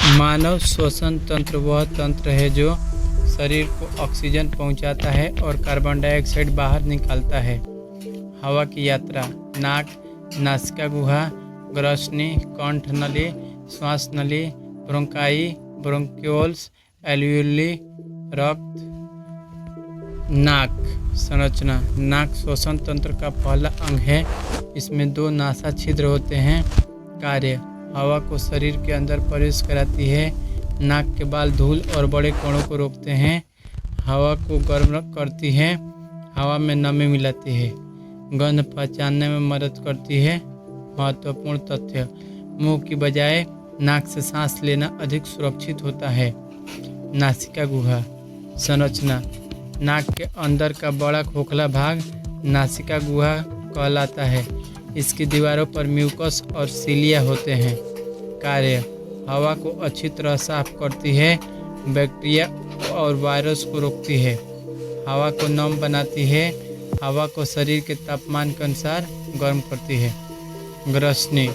मानव श्वसन तंत्र वह तंत्र है जो शरीर को ऑक्सीजन पहुंचाता है और कार्बन डाइऑक्साइड बाहर निकालता है। हवा की यात्रा नाक, नासिका गुहा, ग्रसनी, कंठ नली, श्वास नली, ब्रोंकाई, ब्रोंक्यूल्स, एल्वियोली, रक्त। नाक संरचना नाक श्वसन तंत्र का पहला अंग है। इसमें 2 नासा छिद्र होते हैं। कार्य हवा को शरीर के अंदर प्रवेश कराती है। नाक के बाल धूल और बड़े कणों को रोकते हैं। हवा को गर्म करती है। हवा में नमी मिलाती है। गंध पहचानने में मदद करती है। महत्वपूर्ण तथ्य मुंह की बजाय नाक से सांस लेना अधिक सुरक्षित होता है। नासिका गुहा संरचना नाक के अंदर का बड़ा खोखला भाग नासिका गुहा कहलाता है। इसकी दीवारों पर म्यूकस और सीलिया होते हैं। कार्य हवा को अच्छी तरह साफ करती है। बैक्टीरिया और वायरस को रोकती है। हवा को नम बनाती है। हवा को शरीर के तापमान के अनुसार गर्म करती है। ग्रसनी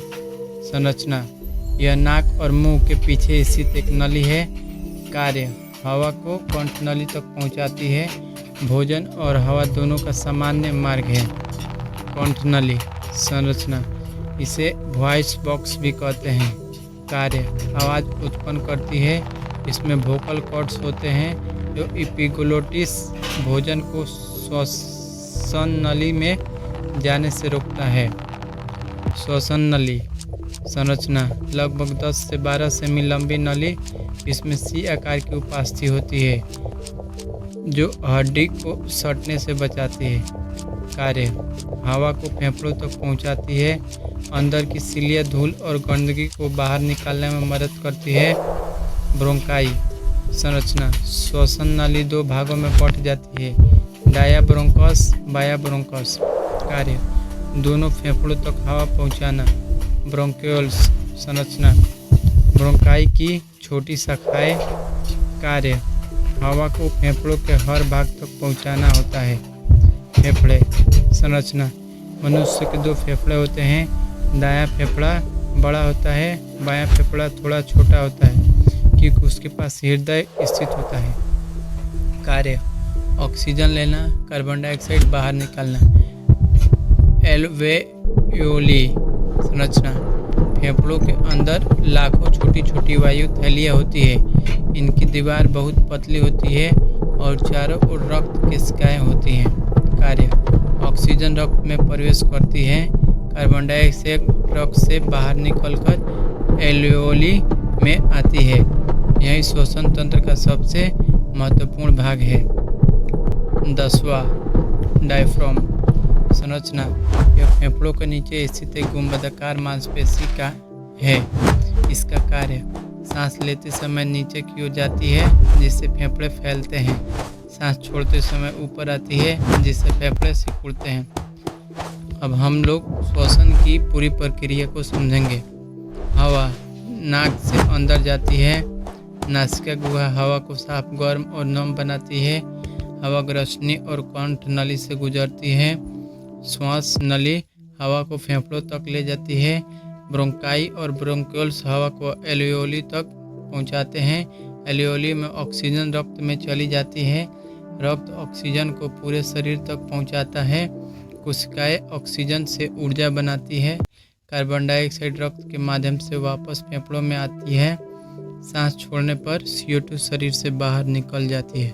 संरचना यह नाक और मुंह के पीछे स्थित एक नली है। कार्य हवा को कंठ नली तक पहुंचाती है। भोजन और हवा दोनों का सामान्य मार्ग है। कंठ नली संरचना इसे वॉइस बॉक्स भी कहते हैं। कार्य आवाज़ उत्पन्न करती है। इसमें वोकल कॉर्ड्स होते हैं जो एपिग्लोटिस भोजन को श्वसन नली में जाने से रोकता है। श्वसन नली संरचना लगभग 10 से 12 सेमी लंबी नली। इसमें सी आकार की उपास्थि होती है जो हड्डी को सटने से बचाती है। कार्य हवा को फेफड़ों तक पहुंचाती है। अंदर की सीलिया धूल और गंदगी को बाहर निकालने में मदद करती है। ब्रोंकाई संरचना श्वसन नली 2 भागों में बंट जाती है। डाया ब्रोंकस, बाया ब्रोंकस। कार्य दोनों फेफड़ों तक हवा पहुंचाना। ब्रोंक्यूल्स संरचना ब्रोंकाई की छोटी शाखाएं। कार्य हवा को फेफड़ों के हर भाग तक पहुंचाना होता है। फेफड़े संरचना मनुष्य के 2 फेफड़े होते हैं। दायां फेफड़ा बड़ा होता है। बायां फेफड़ा थोड़ा छोटा होता है क्योंकि उसके पास हृदय स्थित होता है। कार्य ऑक्सीजन लेना, कार्बन डाइऑक्साइड बाहर निकालना। एल्वेओली संरचना फेफड़ों के अंदर लाखों छोटी छोटी वायु थैलियाँ होती है। इनकी दीवार बहुत पतली होती है और चारों ओर रक्त केशिकाएँ होती हैं। कार्य ऑक्सीजन रक्त में प्रवेश करती है। कार्बन डाइऑक्साइड रक्त से बाहर निकलकर एल्वेओली में आती है। यही श्वसन तंत्र का सबसे महत्वपूर्ण भाग है। 10वां डायफ्राम संरचना यह फेफड़ों के नीचे स्थित एक गुंबदाकार मांसपेशी का है। इसका कार्य सांस लेते समय नीचे की ओर जाती है जिससे फेफड़े फैलते हैं। सांस छोड़ते समय ऊपर आती है जिससे फेफड़े सिकुड़ते हैं। अब हम लोग श्वसन की पूरी प्रक्रिया को समझेंगे। हवा नाक से अंदर जाती है। नासिका गुहा हवा को साफ, गर्म और नम बनाती है। हवा ग्रसनी और कंठ नली से गुजरती है। श्वास नली हवा को फेफड़ों तक ले जाती है। ब्रोंकाई और ब्रोंक्यूल्स हवा को एल्वियोली तक पहुंचाते हैं। एल्वियोली में ऑक्सीजन रक्त में चली जाती है। रक्त ऑक्सीजन को पूरे शरीर तक पहुंचाता है। कोशिकाएं ऑक्सीजन से ऊर्जा बनाती है। कार्बन डाइऑक्साइड रक्त के माध्यम से वापस फेफड़ों में आती है। सांस छोड़ने पर CO2 शरीर से बाहर निकल जाती है।